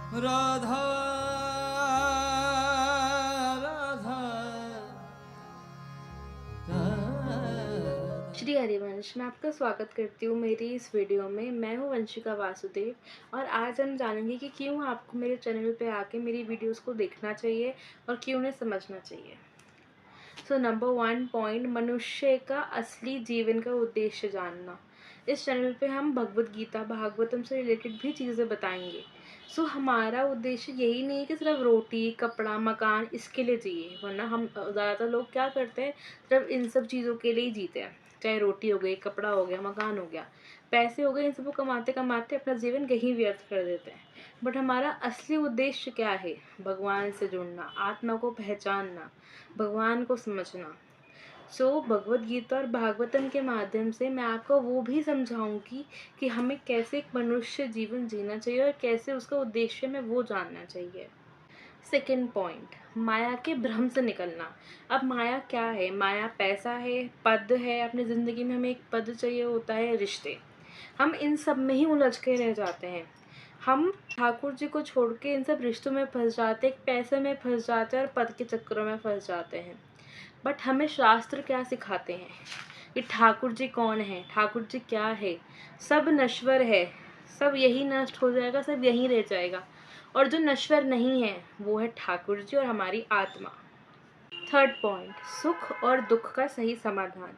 राधा राधा राधा। श्री हरिवंश, मैं आपका स्वागत करती हूँ मेरी इस वीडियो में। मैं हूँ वंशिका वासुदेव और आज हम जानेंगे कि क्यों आपको मेरे चैनल पे आके मेरी वीडियोस को देखना चाहिए और क्यों उन्हें समझना चाहिए। सो नंबर 1 पॉइंट, मनुष्य का असली जीवन का उद्देश्य जानना। इस चैनल पे हम भगवत गीता भागवतम से रिलेटेड भी चीज़ें बताएंगे। सो हमारा उद्देश्य यही नहीं है कि सिर्फ रोटी कपड़ा मकान इसके लिए चाहिए, वरना हम ज़्यादातर लोग क्या करते हैं, सिर्फ इन सब चीज़ों के लिए ही जीते हैं। चाहे रोटी हो गई, कपड़ा हो गया, मकान हो गया, पैसे हो गए, इन सबको कमाते कमाते अपना जीवन कहीं व्यर्थ कर देते हैं। बट हमारा असली उद्देश्य क्या है? भगवान से जुड़ना, आत्मा को पहचानना, भगवान को समझना। भगवत गीता और भागवतम के माध्यम से मैं आपको वो भी समझाऊंगी कि हमें कैसे एक मनुष्य जीवन जीना चाहिए और कैसे उसका उद्देश्य में वो जानना चाहिए। सेकेंड पॉइंट, माया के भ्रम से निकलना। अब माया क्या है? माया पैसा है, पद है, अपनी ज़िंदगी में हमें एक पद चाहिए होता है, रिश्ते। हम इन सब में ही उलझ के रह जाते हैं। हम ठाकुर जी को छोड़ के इन सब रिश्तों में फंस जाते हैं, पैसे में फंस जाते हैं और पद के चक्करों में फंस जाते हैं। बट हमें शास्त्र क्या सिखाते हैं कि ठाकुर जी कौन है, ठाकुर जी क्या है? सब नश्वर है, सब यही नष्ट हो जाएगा, सब यहीं रह जाएगा। और जो नश्वर नहीं है वो है ठाकुर जी और हमारी आत्मा। थर्ड पॉइंट, सुख और दुख का सही समाधान।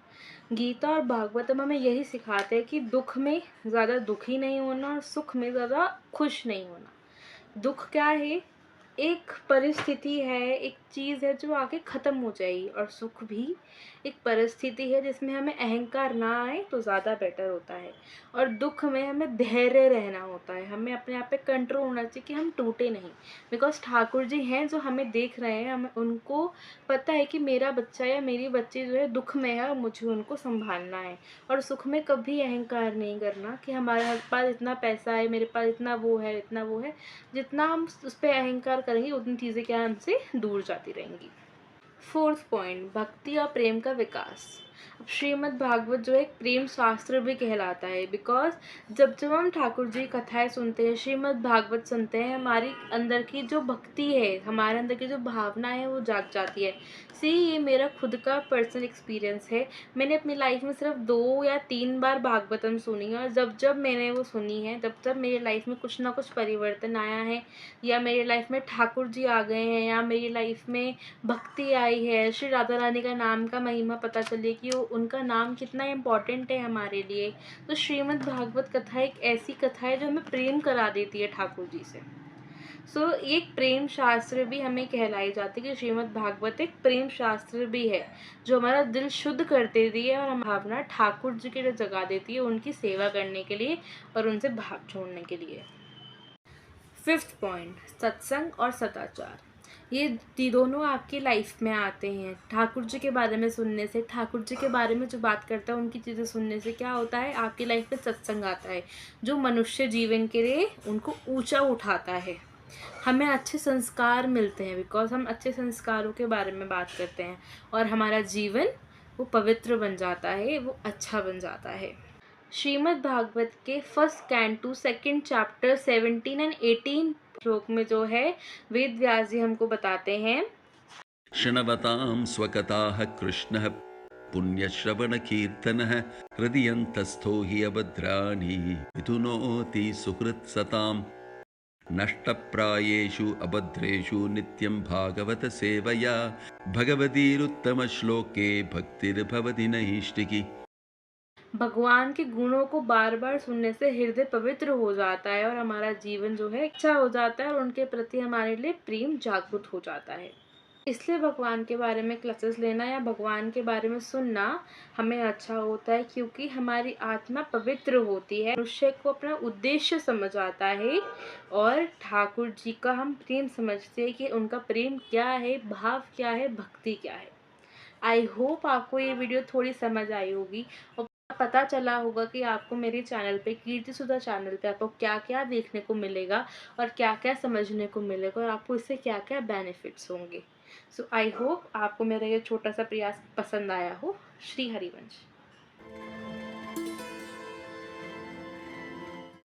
गीता और भागवतम हमें यही सिखाते हैं कि दुख में ज़्यादा दुखी नहीं होना और सुख में ज़्यादा खुश नहीं होना। दुख क्या है? एक परिस्थिति है, एक चीज़ है जो आके ख़त्म हो जाएगी, और सुख भी एक परिस्थिति है जिसमें हमें अहंकार ना आए तो ज़्यादा बेटर होता है। और दुख में हमें धैर्य रहना होता है, हमें अपने आप पे कंट्रोल होना चाहिए कि हम टूटे नहीं। बिकॉज ठाकुर जी हैं जो हमें देख रहे हैं, हमें उनको पता है कि मेरा बच्चा या मेरी बच्ची जो है दुख में है और मुझे उनको संभालना है। और सुख में कभी अहंकार नहीं करना कि हमारे पास इतना पैसा है, मेरे पास इतना वो है, इतना वो है। जितना हम उस पर अहंकार करेंगे उतनी चीज़ें क्या हमसे दूर जाती रहेंगी। फोर्थ पॉइंट, भक्ति और प्रेम का विकास। अब श्रीमद् भागवत जो है एक प्रेम शास्त्र भी कहलाता है, बिकॉज जब जब हम ठाकुर जी कथाएं सुनते हैं, श्रीमद् भागवत सुनते हैं, हमारी अंदर की जो भक्ति है, हमारे अंदर की जो भावना है वो जाग जाती है। ये मेरा खुद का पर्सनल एक्सपीरियंस है। मैंने अपनी लाइफ में सिर्फ 2 या 3 बार भागवतम सुनी है, और जब जब मैंने वो सुनी है तब तब मेरी लाइफ में कुछ ना कुछ परिवर्तन आया है, या मेरी लाइफ में ठाकुर जी आ गए हैं, या मेरी लाइफ में भक्ति आई है, श्री राधा रानी का नाम का महिमा पता चले कि वो उनका नाम कितना इम्पोर्टेंट है हमारे लिए। तो श्रीमद् भागवत कथा एक ऐसी कथा है जो हमें प्रेम करा देती है ठाकुर जी से। एक प्रेम शास्त्र भी हमें कहलाई जाती है कि श्रीमद् भागवत एक प्रेम शास्त्र भी है जो हमारा दिल शुद्ध कर देती है और हम भावना ठाकुर जी के लिए जगा देती है, उनकी सेवा करने के लिए और उनसे भाव जोड़ने के लिए। फिफ्थ पॉइंट, सत्संग और सदाचार। ये दोनों आपकी लाइफ में आते हैं। ठाकुर जी के बारे में सुनने से, ठाकुर जी के बारे में जो बात करता है उनकी चीज़ें सुनने से क्या होता है, आपकी लाइफ में सत्संग आता है जो मनुष्य जीवन के लिए उनको ऊंचा उठाता है। हमें अच्छे संस्कार मिलते हैं बिकॉज हम अच्छे संस्कारों के बारे में बात करते हैं, और हमारा जीवन वो पवित्र बन जाता है, वो अच्छा बन जाता है। श्रीमद् भागवत के फर्स्ट कैंटू सेकंड चैप्टर 17 एंड 18 श्लोक में जो है, वेद व्यास जी हमको बताते हैं, शृण्वतां स्वकथाः कृष्णः पुण्यश्रवणकीर्तनः हृदयन्तस्थो हि अभद्राणि मिथुनोति सुहृत्सताम् नष्टप्रायेषु अभद्रेषु नित्यं भागवत सेवया भगवतीरुत्तमश्लोके भक्तिर्भवति नैष्टिकी। भगवान के गुणों को बार बार सुनने से हृदय पवित्र हो जाता है और हमारा जीवन जो है अच्छा हो जाता है और उनके प्रति हमारे लिए प्रेम जागृत हो जाता है। इसलिए भगवान के बारे में क्लासेस लेना या भगवान के बारे में सुनना हमें अच्छा होता है, क्योंकि हमारी आत्मा पवित्र होती है, मनुष्य को अपना उद्देश्य समझ आता है और ठाकुर जी का हम प्रेम समझते हैं कि उनका प्रेम क्या है, भाव क्या है, भक्ति क्या है। आई होप आपको ये वीडियो थोड़ी समझ आई होगी और पता चला होगा कि आपको मेरे चैनल पे, कीर्ति सुधा चैनल पे, आपको क्या क्या देखने को मिलेगा और क्या क्या समझने को मिलेगा और आपको इससे क्या क्या बेनिफिट्स होंगे। आई होप आपको मेरा ये छोटा सा प्रयास पसंद आया हो। श्री हरिवंश।